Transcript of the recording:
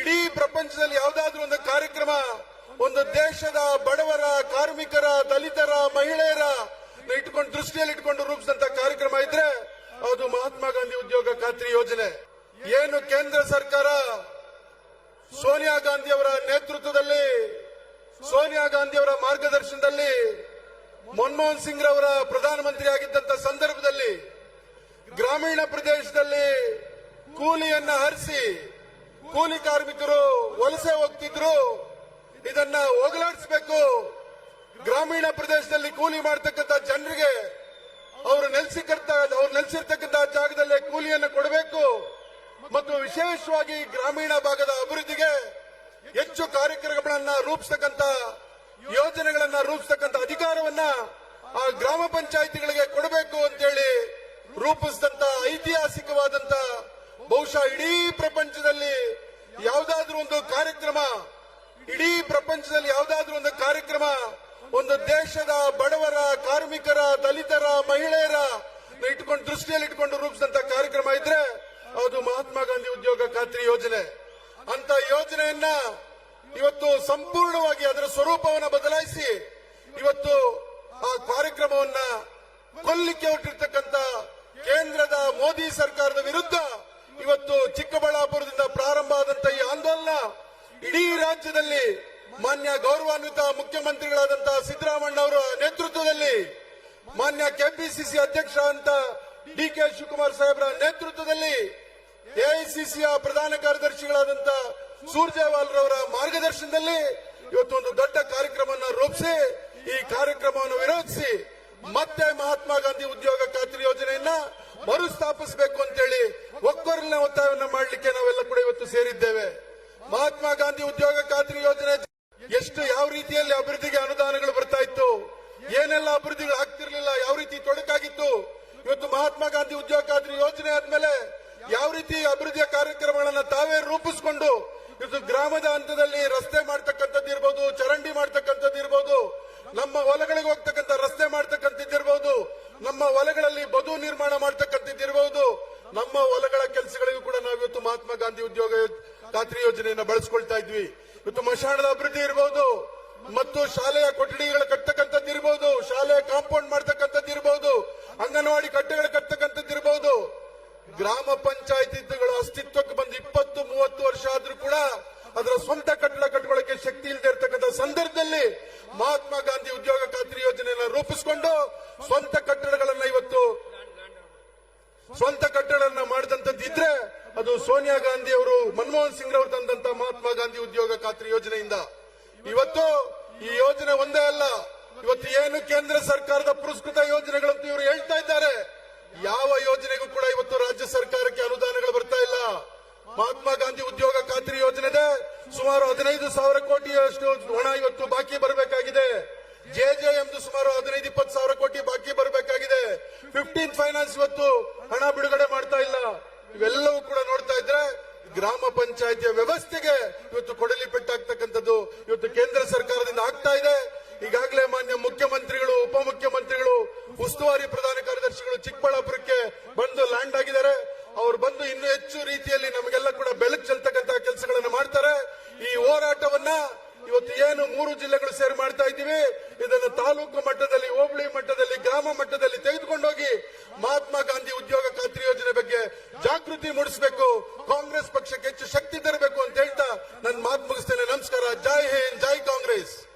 ಇಡೀ ಪ್ರಪಂಚದಲ್ಲಿ ಯಾವುದಾದ್ರೂ ಒಂದು ಕಾರ್ಯಕ್ರಮ ಒಂದು ದೇಶದ ಬಡವರ, ಕಾರ್ಮಿಕರ, ದಲಿತರ, ಮಹಿಳೆಯರ ದೃಷ್ಟಿಯಲ್ಲಿ ಇಟ್ಕೊಂಡು ರೂಪಿಸಿದಂತ ಕಾರ್ಯಕ್ರಮ ಇದ್ರೆ ಅದು ಮಹಾತ್ಮ ಗಾಂಧಿ ಉದ್ಯೋಗ ಖಾತ್ರಿ ಯೋಜನೆ. ಏನು ಕೇಂದ್ರ ಸರ್ಕಾರ ಸೋನಿಯಾ ಗಾಂಧಿ ಅವರ ನೇತೃತ್ವದಲ್ಲಿ, ಸೋನಿಯಾ ಗಾಂಧಿ ಅವರ ಮಾರ್ಗದರ್ಶನದಲ್ಲಿ ಮನಮೋಹನ್ ಸಿಂಗ್ ರವರ ಪ್ರಧಾನಮಂತ್ರಿ ಆಗಿದ್ದಂತ ಸಂದರ್ಭದಲ್ಲಿ ಗ್ರಾಮೀಣ ಪ್ರದೇಶದಲ್ಲಿ ಕೂಲಿಯನ್ನ ಹರಿಸಿ ಕೂಲಿ ಕಾರ್ಮಿಕರು ವಲಸೆ ಹೋಗ್ತಿದ್ರು. ಇದನ್ನ ಹೋಗಲಾಡಿಸಬೇಕು. ಗ್ರಾಮೀಣ ಪ್ರದೇಶದಲ್ಲಿ ಕೂಲಿ ಮಾಡತಕ್ಕಂತ ಜನರಿಗೆ ಅವರು ನೆಲೆಸಿರ್ತಕ್ಕಂಥ ಜಾಗದಲ್ಲೇ ಕೂಲಿಯನ್ನು ಕೊಡಬೇಕು ಮತ್ತು ವಿಶೇಷವಾಗಿ ಗ್ರಾಮೀಣ ಭಾಗದ ಅಭಿವೃದ್ಧಿಗೆ ಹೆಚ್ಚು ಕಾರ್ಯಕ್ರಮಗಳನ್ನ ರೂಪಿಸತಕ್ಕಂತ ಯೋಜನೆಗಳನ್ನ ರೂಪಿಸತಕ್ಕಂತ ಅಧಿಕಾರವನ್ನ ಆ ಗ್ರಾಮ ಪಂಚಾಯಿತಿಗಳಿಗೆ ಕೊಡಬೇಕು ಅಂತೇಳಿ ರೂಪಿಸಿದಂತ ಐತಿಹಾಸಿಕವಾದಂತ, ಬಹುಶಃ ಇಡೀ ಪ್ರಪಂಚದಲ್ಲಿ ಯಾವುದಾದ್ರೂ ಒಂದು ಕಾರ್ಯಕ್ರಮ ಒಂದು ದೇಶದ ಬಡವರ, ಕಾರ್ಮಿಕರ, ದಲಿತರ, ಮಹಿಳೆಯರ ದೃಷ್ಟಿಯಲ್ಲಿ ಇಟ್ಕೊಂಡು ರೂಪಿಸಿದಂತ ಕಾರ್ಯಕ್ರಮ ಇದ್ರೆ ಅದು ಮಹಾತ್ಮ ಗಾಂಧಿ ಉದ್ಯೋಗ ಖಾತ್ರಿ ಯೋಜನೆ. ಅಂತ ಯೋಜನೆಯನ್ನ ಇವತ್ತು ಸಂಪೂರ್ಣವಾಗಿ ಅದರ ಸ್ವರೂಪವನ್ನು ಬದಲಾಯಿಸಿ ಇವತ್ತು ಆ ಕಾರ್ಯಕ್ರಮವನ್ನ ಕೊಲ್ಲಿಕ್ಕೆ ಹೊರಟಿರ್ತಕ್ಕಂಥ ಕೇಂದ್ರದ ಮೋದಿ ಸರ್ಕಾರದ ವಿರುದ್ಧ ಇವತ್ತು ಚಿಕ್ಕಬಳ್ಳಾಪುರದಿಂದ ಪ್ರಾರಂಭ ಆದಂತ ಈ ಆಂದೋಲನ ಇಡೀ ರಾಜ್ಯದಲ್ಲಿ ಮಾನ್ಯ ಗೌರವಾನ್ವಿತ ಮುಖ್ಯಮಂತ್ರಿಗಳಾದಂತಹ ಸಿದ್ದರಾಮಯ್ಯ ಅವರ ನೇತೃತ್ವದಲ್ಲಿ, ಮಾನ್ಯ ಕೆಪಿಸಿಸಿ ಅಧ್ಯಕ್ಷ ಅಂತ ಡಿಕೆ ಶಿವಕುಮಾರ್ ಸಾಹೇಬರ ನೇತೃತ್ವದಲ್ಲಿ, ಎಐಸಿಸಿಯ ಪ್ರಧಾನ ಕಾರ್ಯದರ್ಶಿಗಳಾದಂತ ಸೂರ್ಜೇವಾಲ್ ರವರ ಮಾರ್ಗದರ್ಶನದಲ್ಲಿ ಇವತ್ತು ಒಂದು ದೊಡ್ಡ ಕಾರ್ಯಕ್ರಮವನ್ನು ರೂಪಿಸಿ ಈ ಕಾರ್ಯಕ್ರಮವನ್ನು ವಿರೋಧಿಸಿ ಮತ್ತೆ ಮಹಾತ್ಮ ಗಾಂಧಿ ಉದ್ಯೋಗ ಖಾತ್ರಿ ಯೋಜನೆಯನ್ನ ಮರುಸ್ಥಾಪಿಸಬೇಕು ಅಂತೇಳಿ ಒಕ್ಕೊರಲಿನ ಒತ್ತಾಯವನ್ನು ಮಾಡಲಿಕ್ಕೆ ನಾವೆಲ್ಲ ಕೂಡ ಇವತ್ತು ಸೇರಿದ್ದೇವೆ. ಮಹಾತ್ಮ ಗಾಂಧಿ ಉದ್ಯೋಗ ಖಾತ್ರಿ ಯೋಜನೆ ಯಾವ ರೀತಿಯಲ್ಲಿ ಅಭಿವೃದ್ಧಿಗೆ ಅನುದಾನಗಳು ಬರ್ತಾ ಇತ್ತು, ಏನೆಲ್ಲ ಅಭಿವೃದ್ಧಿಗಳು ಆಗ್ತಿರ್ಲಿಲ್ಲ, ಯಾವ ರೀತಿ ತೊಡಕಾಗಿತ್ತು. ಇವತ್ತು ಮಹಾತ್ಮ ಗಾಂಧಿ ಉದ್ಯೋಗ ಖಾತ್ರಿ ಯೋಜನೆ ಆದ್ಮೇಲೆ ಯಾವ ರೀತಿ ಅಭಿವೃದ್ಧಿಯ ಕಾರ್ಯಕ್ರಮಗಳನ್ನ ತಾವೇ ರೂಪಿಸಿಕೊಂಡು ಇವತ್ತು ಗ್ರಾಮದ ಹಂತದಲ್ಲಿ ರಸ್ತೆ ಮಾಡ್ತಕ್ಕಂಥದ್ದಿರ್ಬೋದು, ಚರಂಡಿ ಮಾಡ್ತಕ್ಕಂಥದ್ದಿರ್ಬೋದು, ನಮ್ಮ ಹೊಲಗಳಿಗೆ ಹೋಗ್ತಕ್ಕಂಥ ರಸ್ತೆ ಮಾಡ್ತಕ್ಕಂಥದ್ದಿರ್ಬೋದು, ನಮ್ಮ ಹೊಲಗಳಲ್ಲಿ ಬದು ನಿರ್ಮಾಣ ಮಾಡ್ತಕ್ಕಂಥದ್ದಿರ್ಬೋದು, ನಮ್ಮ ಹೊಲಗಳ ಕೆಲಸಗಳಿಗೂ ಕೂಡ ನಾವು ಇವತ್ತು ಮಹಾತ್ಮ ಗಾಂಧಿ ಉದ್ಯೋಗ ಖಾತ್ರಿ ಯೋಜನೆಯನ್ನ ಬಳಸ್ಕೊಳ್ತಾ ಇದ್ವಿ. ಇವತ್ತು ಮಶಾಣದ ಅಭಿವೃದ್ಧಿ ಇರಬಹುದು ಮತ್ತು ಶಾಲೆಯ ಕೊಠಡಿಗಳು ಕಟ್ಟತಕ್ಕಂಥದ್ದಿರ್ಬೋದು, ಶಾಲೆಯ ಕಾಂಪೌಂಡ್ ಮಾಡ್ತಕ್ಕಂಥದ್ದಿರ್ಬೋದು, ಅಂಗನವಾಡಿ ಕಟ್ಟೆಗಳು ಕಟ್ಟತಕ್ಕಂಥದ್ದಿರ್ಬೋದು. ಗ್ರಾಮ ಪಂಚಾಯತಿಗಳ ಅಸ್ತಿತ್ವಕ್ಕೆ ಬಂದು 20-30 ವರ್ಷ ಆದ್ರೂ ಕೂಡ ಅದರ ಸ್ವಂತ ಕಟ್ಟಡ ಕಟ್ಕೊಳ್ಳಕ್ಕೆ ಶಕ್ತಿ ಇಲ್ಲದೆ ಇರತಕ್ಕಂಥ ಸಂದರ್ಭದಲ್ಲಿ ಮಹಾತ್ಮ ಗಾಂಧಿ ಉದ್ಯೋಗ ಖಾತ್ರಿ ಯೋಜನೆಯನ್ನು ರೂಪಿಸಿಕೊಂಡು ಸ್ವಂತ ಕಟ್ಟಡಗಳನ್ನ ಮಾಡಿದಂತದ್ದಿದ್ರೆ ಅದು ಸೋನಿಯಾ ಗಾಂಧಿ ಅವರು, ಮನಮೋಹನ್ ಸಿಂಗ್ ಅವರು ತಂದಂತ ಮಹಾತ್ಮ ಗಾಂಧಿ ಉದ್ಯೋಗ ಖಾತ್ರಿ ಯೋಜನೆಯಿಂದ. ಇವತ್ತು ಈ ಯೋಜನೆ ಒಂದೇ ಅಲ್ಲ, ಇವತ್ತು ಏನು ಕೇಂದ್ರ ಸರ್ಕಾರದ ಪುರಸ್ಕೃತ ಯೋಜನೆಗಳಂತ ಇವರು ಹೇಳ್ತಾ ಇದ್ದಾರೆ, ಯಾವ ಯೋಜನೆಗೂ ಕೂಡ ಇವತ್ತು ರಾಜ್ಯ ಸರ್ಕಾರಕ್ಕೆ ಅನುದಾನಗಳು ಬರ್ತಾ ಇಲ್ಲ. ಮಹಾತ್ಮ ಗಾಂಧಿ ಉದ್ಯೋಗ ಖಾತ್ರಿ ಯೋಜನೆದೆ ಸುಮಾರು 15,000 ಕೋಟಿಯಷ್ಟು ಹಣ ಇವತ್ತು ಬಾಕಿ ಬರಬೇಕಾಗಿದೆ. ಜೆಜೆಎಂದು ಸುಮಾರು 15-20 ಕೋಟಿ ಬಾಕಿ ಬರಬೇಕಾಗಿದೆ. 15th ಫೈನಾನ್ಸ್ ಇವತ್ತು ಹಣ ಬಿಡುಗಡೆ ಮಾಡ್ತಾ ಇಲ್ಲ. ಇವೆಲ್ಲವೂ ಕೂಡ ನೋಡ್ತಾ ಇದ್ರೆ ಗ್ರಾಮ ಪಂಚಾಯತಿಯ ವ್ಯವಸ್ಥೆಗೆ ಇವತ್ತು ಕೊಡಲಿ ಪೆಟ್ಟಾಗ್ತಕ್ಕಂಥದ್ದು ಇವತ್ತು ಕೇಂದ್ರ ಸರ್ಕಾರದಿಂದ ಆಗ್ತಾ ಇದೆ. ಈಗಾಗಲೇ ಮಾನ್ಯ ಮುಖ್ಯಮಂತ್ರಿಗಳು, ಉಪಮುಖ್ಯಮಂತ್ರಿಗಳು, ಉಸ್ತುವಾರಿ ಪ್ರಧಾನ ಕಾರ್ಯದರ್ಶಿಗಳು ಚಿಕ್ಕಬಳ್ಳಾಪುರಕ್ಕೆ ಬಂದು ಲ್ಯಾಂಡ್ ಆಗಿದ್ದಾರೆ. ಅವರು ಬಂದು ಇನ್ನೂ ಹೆಚ್ಚು ರೀತಿಯಲ್ಲಿ ನಮಗೆಲ್ಲ ಕೂಡ ಬೆಳಕು ಚೆಲ್ತಕ್ಕಂಥ ಕೆಲಸಗಳನ್ನು ಮಾಡ್ತಾರೆ. ಈ ಹೋರಾಟವನ್ನ ಇವತ್ತು ಏನು 3 ಜಿಲ್ಲೆಗಳು ಸೇರಿ ಮಾಡ್ತಾ ಇದ್ದೀವಿ, ಇದನ್ನು ತಾಲೂಕು ಮಟ್ಟದಲ್ಲಿ, ಹೋಬಳಿ ಮಟ್ಟದಲ್ಲಿ, ಗ್ರಾಮ ಮಟ್ಟದಲ್ಲಿ ತೆಗೆದುಕೊಂಡೋಗಿ ಮಹಾತ್ಮ ಗಾಂಧಿ ಉದ್ಯೋಗ ಖಾತ್ರಿ ಯೋಜನೆ ಬಗ್ಗೆ ಜಾಗೃತಿ ಮೂಡಿಸಬೇಕು, ಕಾಂಗ್ರೆಸ್ ಪಕ್ಷಕ್ಕೆ ಹೆಚ್ಚು ಶಕ್ತಿ ತರಬೇಕು ಅಂತ ಹೇಳ್ತಾ ನನ್ನ ಮಾತು ಮುಗಿಸ್ತೇನೆ. ನಮಸ್ಕಾರ. ಜೈ ಹಿಂದ್.